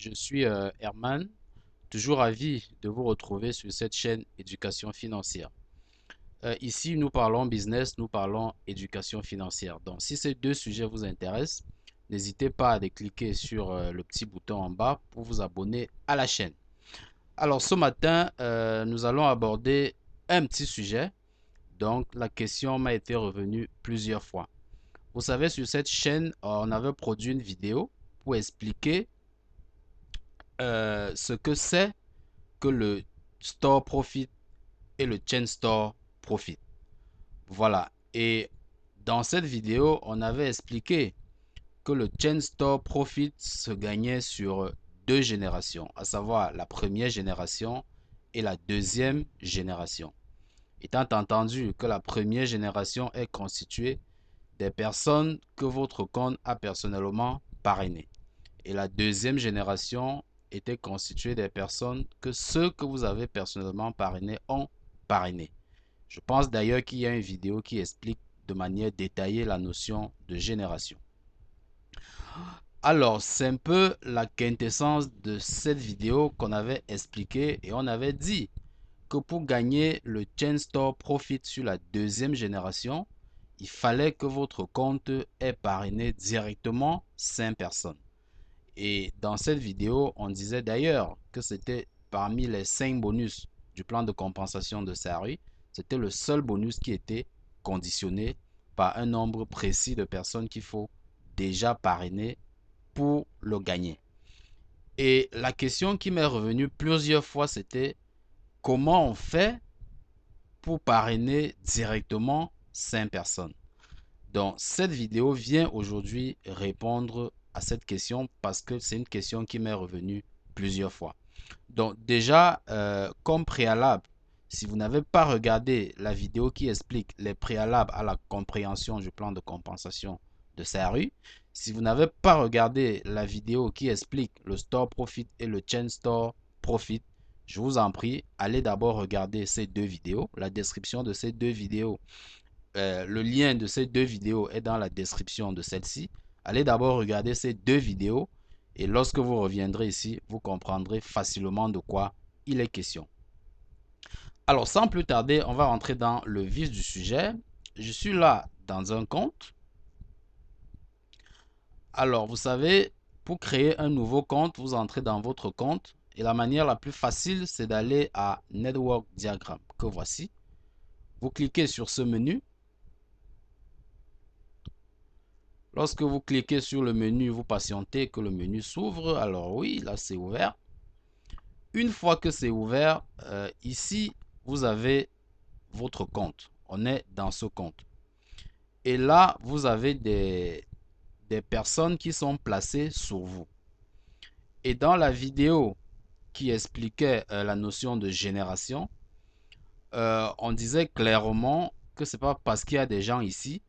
je suis Herman, toujours ravi de vous retrouver sur cette chaîne Éducation financière. Ici, nous parlons business, nous parlons éducation financière. Donc, si ces deux sujets vous intéressent, n'hésitez pas à cliquer sur le petit bouton en bas pour vous abonner à la chaîne. Alors, ce matin, nous allons aborder un petit sujet. Donc, la question m'a été revenue plusieurs fois. Vous savez, sur cette chaîne, on avait produit une vidéo pour expliquer ce que c'est que le store profit et le chain store profit. Voilà. Et dans cette vidéo, on avait expliqué que le chain store profit se gagnait sur deux générations, à savoir la première génération et la deuxième génération. Étant entendu que la première génération est constituée des personnes que votre compte a personnellement parrainées. Et la deuxième génération était constituée des personnes que ceux que vous avez personnellement parrainés ont parrainé. Je pense d'ailleurs qu'il y a une vidéo qui explique de manière détaillée la notion de génération. Alors, c'est un peu la quintessence de cette vidéo qu'on avait expliqué et on avait dit que pour gagner le Chain Store Profit sur la deuxième génération, il fallait que votre compte ait parrainé directement 5 personnes. Et dans cette vidéo, on disait d'ailleurs que c'était parmi les 5 bonus du plan de compensation de SARU, c'était le seul bonus qui était conditionné par un nombre précis de personnes qu'il faut déjà parrainer pour le gagner. Et la question qui m'est revenue plusieurs fois, c'était comment on fait pour parrainer directement 5 personnes. Donc, cette vidéo vient aujourd'hui répondre à cette question parce que c'est une question qui m'est revenue plusieurs fois. Donc, déjà, comme préalable, si vous n'avez pas regardé la vidéo qui explique les préalables à la compréhension du plan de compensation de SARU, si vous n'avez pas regardé la vidéo qui explique le store profit et le chain store profit, je vous en prie, allez d'abord regarder ces deux vidéos. La description de ces deux vidéos le lien de ces deux vidéos est dans la description de celle-ci. Allez d'abord regarder ces deux vidéos et lorsque vous reviendrez ici, vous comprendrez facilement de quoi il est question. Alors, sans plus tarder, on va rentrer dans le vif du sujet. Je suis là dans un compte. Alors, vous savez, pour créer un nouveau compte, vous entrez dans votre compte et la manière la plus facile, c'est d'aller à Network Diagram que voici. Vous cliquez sur ce menu. Lorsque vous cliquez sur le menu, vous patientez que le menu s'ouvre. Alors oui, là c'est ouvert. Une fois que c'est ouvert, ici, vous avez votre compte. On est dans ce compte. Et là, vous avez des personnes qui sont placées sur vous. Et dans la vidéo qui expliquait la notion de génération, on disait clairement que c'est pas parce qu'il y a des gens ici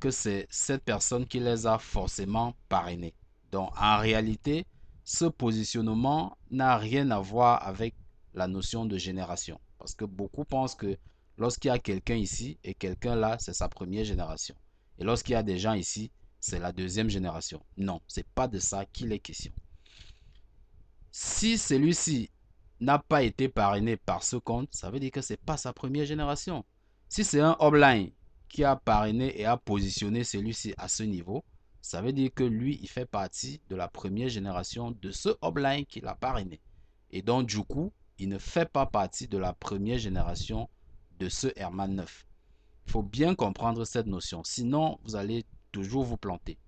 que c'est cette personne qui les a forcément parrainés. Donc en réalité, ce positionnement n'a rien à voir avec la notion de génération. Parce que beaucoup pensent que lorsqu'il y a quelqu'un ici et quelqu'un là, c'est sa première génération. Et lorsqu'il y a des gens ici, c'est la deuxième génération. Non, c'est pas de ça qu'il est question. Si celui-ci n'a pas été parrainé par ce compte, ça veut dire que ce n'est pas sa première génération. Si c'est un offline qui a parrainé et a positionné celui-ci à ce niveau, ça veut dire que lui, il fait partie de la première génération de ce offline qui l'a parrainé. Et donc, du coup, il ne fait pas partie de la première génération de ce Herman 9. Il faut bien comprendre cette notion. Sinon, vous allez toujours vous planter.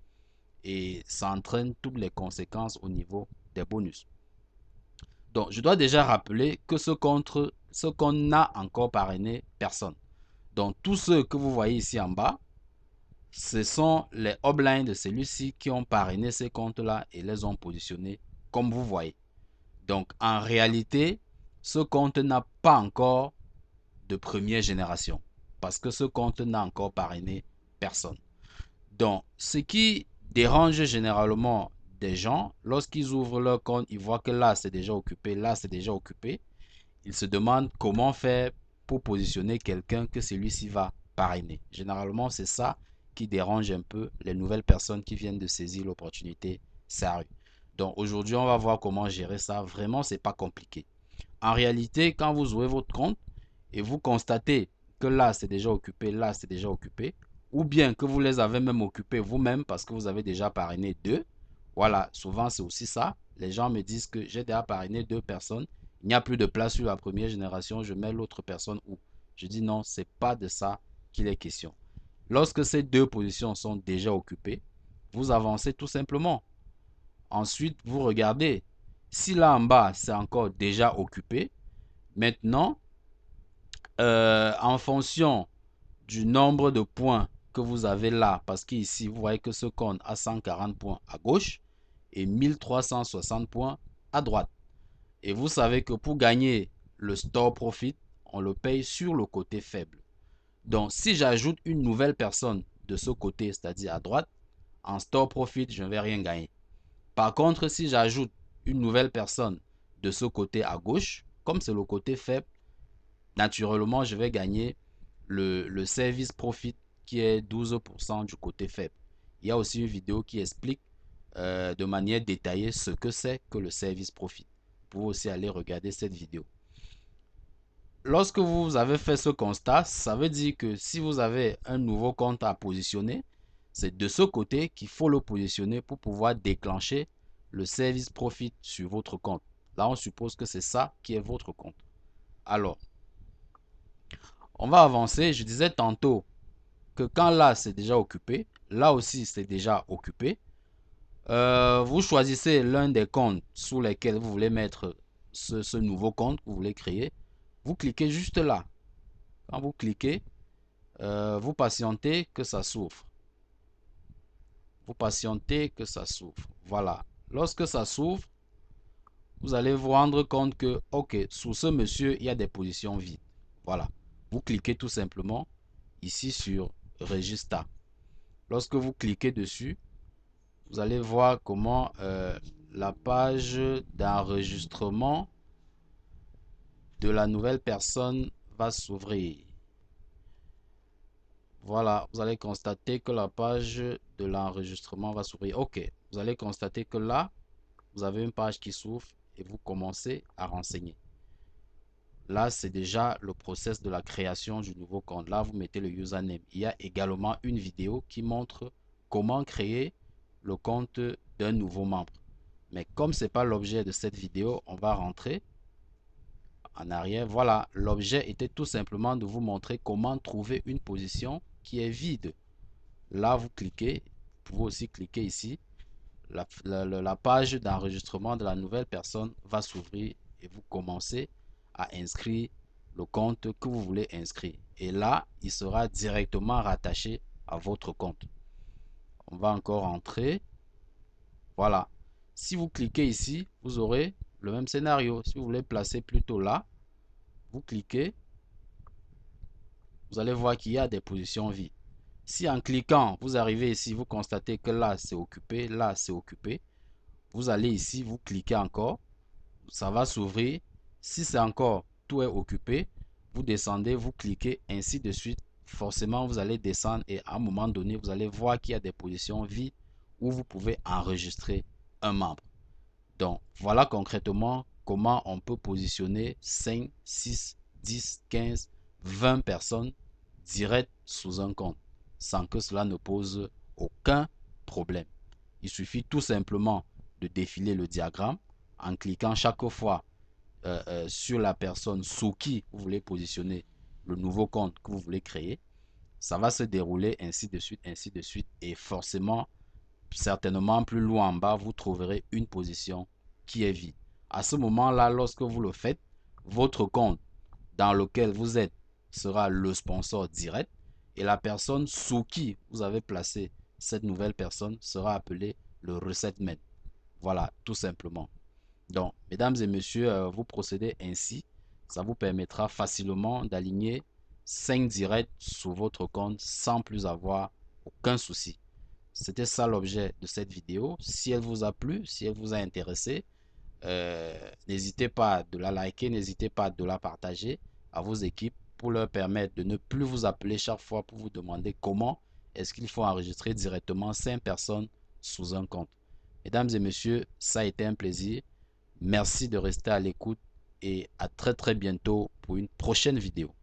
Et ça entraîne toutes les conséquences au niveau des bonus. Donc, je dois déjà rappeler que ce qu'on n'a encore parrainé personne. Donc, tous ceux que vous voyez ici en bas, ce sont les uplines de celui-ci qui ont parrainé ces comptes-là et les ont positionnés comme vous voyez. Donc, en réalité, ce compte n'a pas encore de première génération parce que ce compte n'a encore parrainé personne. Donc, ce qui dérange généralement des gens, lorsqu'ils ouvrent leur compte, ils voient que là, c'est déjà occupé, là, c'est déjà occupé. Ils se demandent comment faire pour positionner quelqu'un que celui-ci va parrainer. Généralement, c'est ça qui dérange un peu les nouvelles personnes qui viennent de saisir l'opportunité SARU. Donc aujourd'hui, on va voir comment gérer ça. Vraiment, c'est pas compliqué. En réalité, quand vous ouvrez votre compte et vous constatez que là, c'est déjà occupé, là, c'est déjà occupé, ou bien que vous les avez même occupés vous-même parce que vous avez déjà parrainé deux. Voilà, souvent c'est aussi ça. Les gens me disent que j'ai déjà parrainé deux personnes, il n'y a plus de place sur la première génération, je mets l'autre personne où? Je dis non, c'est pas de ça qu'il est question. Lorsque ces deux positions sont déjà occupées, vous avancez tout simplement. Ensuite, vous regardez. Si là en bas, c'est encore déjà occupé, maintenant, en fonction du nombre de points que vous avez là, parce qu'ici, vous voyez que ce compte a 140 points à gauche et 1360 points à droite. Et vous savez que pour gagner le store profit, on le paye sur le côté faible. Donc, si j'ajoute une nouvelle personne de ce côté, c'est-à-dire à droite, en store profit, je ne vais rien gagner. Par contre, si j'ajoute une nouvelle personne de ce côté à gauche, comme c'est le côté faible, naturellement, je vais gagner le service profit qui est 12% du côté faible. Il y a aussi une vidéo qui explique de manière détaillée ce que c'est que le service profit. Vous pouvez aussi aller regarder cette vidéo. Lorsque vous avez fait ce constat, ça veut dire que si vous avez un nouveau compte à positionner, c'est de ce côté qu'il faut le positionner pour pouvoir déclencher le service profit sur votre compte. Là, on suppose que c'est ça qui est votre compte. Alors, on va avancer. Je disais tantôt que quand là, c'est déjà occupé, là aussi, c'est déjà occupé. Vous choisissez l'un des comptes sous lesquels vous voulez mettre ce nouveau compte que vous voulez créer. Vous cliquez juste là. Quand vous cliquez, vous patientez que ça s'ouvre. Vous patientez que ça s'ouvre. Voilà. Lorsque ça s'ouvre, vous allez vous rendre compte que, ok, sous ce monsieur, il y a des positions vides. Voilà. Vous cliquez tout simplement ici sur Register. Lorsque vous cliquez dessus, vous allez voir comment la page d'enregistrement de la nouvelle personne va s'ouvrir. Voilà, vous allez constater que la page de l'enregistrement va s'ouvrir. Ok, vous allez constater que là, vous avez une page qui s'ouvre et vous commencez à renseigner. Là, c'est déjà le process de la création du nouveau compte. Là, vous mettez le username. Il y a également une vidéo qui montre comment créer le compte d'un nouveau membre. Mais comme ce n'est pas l'objet de cette vidéo, on va rentrer en arrière. Voilà, l'objet était tout simplement de vous montrer comment trouver une position qui est vide. Là, vous cliquez, vous pouvez aussi cliquer ici. La page d'enregistrement de la nouvelle personne va s'ouvrir et vous commencez à inscrire le compte que vous voulez inscrire. Et là, il sera directement rattaché à votre compte. On va encore entrer. Voilà. Si vous cliquez ici, vous aurez le même scénario. Si vous voulez placer plutôt là, vous cliquez. Vous allez voir qu'il y a des positions vides. Si en cliquant, vous arrivez ici, vous constatez que là, c'est occupé, là, c'est occupé. Vous allez ici, vous cliquez encore. Ça va s'ouvrir. Si c'est encore tout est occupé, vous descendez, vous cliquez, ainsi de suite. Forcément, vous allez descendre et à un moment donné, vous allez voir qu'il y a des positions vides où vous pouvez enregistrer un membre. Donc, voilà concrètement comment on peut positionner 5, 6, 10, 15, 20 personnes directes sous un compte sans que cela ne pose aucun problème. Il suffit tout simplement de défiler le diagramme en cliquant chaque fois sur la personne sous qui vous voulez positionner le nouveau compte que vous voulez créer. Ça va se dérouler ainsi de suite, ainsi de suite. Et forcément, certainement plus loin en bas, vous trouverez une position qui est vide. À ce moment-là, lorsque vous le faites, votre compte dans lequel vous êtes sera le sponsor direct et la personne sous qui vous avez placé cette nouvelle personne sera appelée le resettman. Voilà, tout simplement. Donc, mesdames et messieurs, vous procédez ainsi. Ça vous permettra facilement d'aligner 5 directs sur votre compte sans plus avoir aucun souci. C'était ça l'objet de cette vidéo. Si elle vous a plu, si elle vous a intéressé, n'hésitez pas de la liker, n'hésitez pas de la partager à vos équipes pour leur permettre de ne plus vous appeler chaque fois pour vous demander comment est-ce qu'il faut enregistrer directement 5 personnes sous un compte. Mesdames et messieurs, ça a été un plaisir. Merci de rester à l'écoute et à très très bientôt pour une prochaine vidéo.